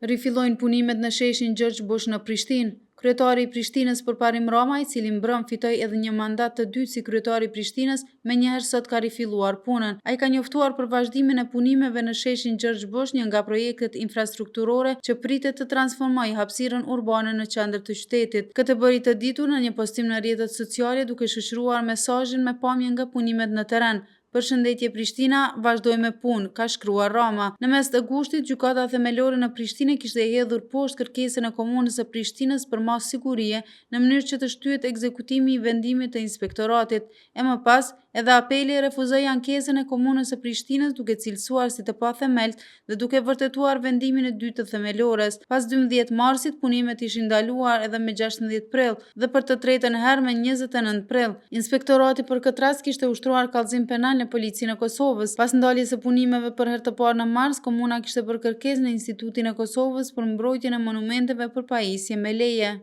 Rifillojnë punimet në sheshin Gjergj Bush në Prishtinë. Kryetari i Prishtinës Përparim Rama, i cili mbrëm fitoi edhe një mandat të dytë si kryetari i Prishtinës, menjëherë sot ka rifilluar punën. Ai ka njoftuar për vazhdimin e punimeve në sheshin Gjergj Bush, një nga projektet infrastrukturore që pritet të transformojë hapësirën urbane në qendër të qytetit. Këtë bëri të ditur në një postim në rrjetet sociale duke shoqëruar mesazhin me pamje nga punimet në terren. Përshëndetje Prishtina, vazhdoj me punë, ka shkruar Rama. Në mes të gushtit, gjykata themelore në Prishtinë kishte hedhur poshtë kërkesën e komunës së Prishtinës për mas sigurie në mënyrë që të shtyhet ekzekutimi i vendimit të inspektoratit. E më pas, edhe apeli refuzoi ankesën e komunës së Prishtinës duke cilësuar si të pathemelt dhe duke vërtetuar vendimin e dytë të themelores. Pas 12 marsit, punimet ishin ndaluar edhe me 16 prill dhe për të tretën herë me 29 prill. Inspektorati për këtë rast kishte ushtruar kallëzim penal në Policinë e Kosovës. Pas ndaljes së punimeve për herë të parë në mars, komuna kishte bërë kërkesë në Institutin e Kosovës për mbrojtjen e monumenteve për pajisje me leje.